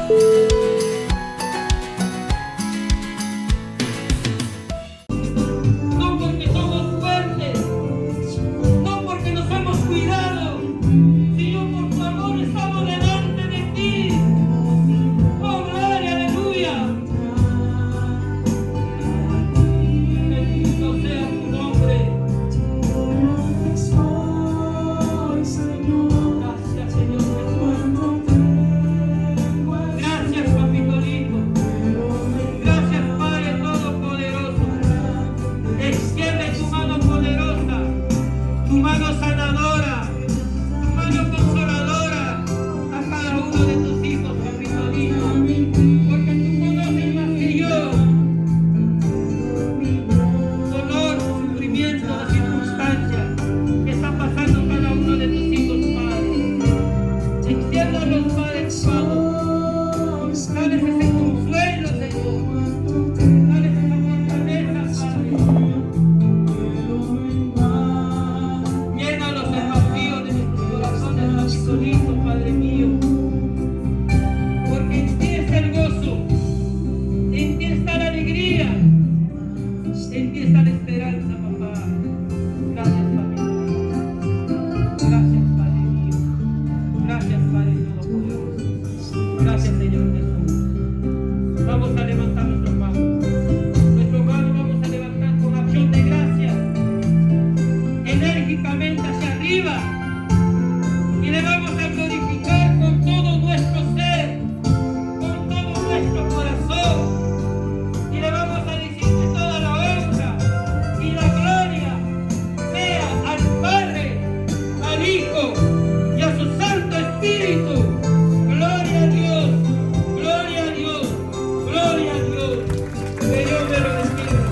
No porque somos fuertes, no porque nos hemos cuidado, sino por tu amor estamos delante de ti. Oh, gloria, aleluya. Bendito sea tu nombre. Gracias, Señor Jesús. Gracias, papito lindo. Gracias, Padre Todopoderoso. Extiende tu mano poderosa, tu mano sanadora, tu mano consoladora a cada uno de tus hijos, papito lindo. Porque tú conoces más que yo dolor, sufrimiento, la circunstancia que está pasando cada uno de tus hijos, Padre. Extiéndalos, Padre, tu mano. Dales ese consuelo, Señor. Dales esa fortaleza, Padre. Llénalos el vacío de nuestros corazones, papito lindo, Padre mío. Porque en ti está el gozo, en ti está la alegría, en ti está la esperanza, papá. Gracias, Padre mío. Gracias, Padre mío. Gracias, Padre Todopoderoso. Gracias, Señor Jesús. Vamos a levantar nuestras manos. Nuestras manos vamos a levantar con acción de gracias, enérgicamente hacia arriba. Y le vamos a glorificar con todo nuestro ser, con todo nuestro corazón. Y le vamos a decir que toda la honra y la gloria sea al Padre, al Hijo y a su Santo Espíritu. Gloria a Dios, gloria a Dios, gloria a Dios. Que Dios me lo bendiga.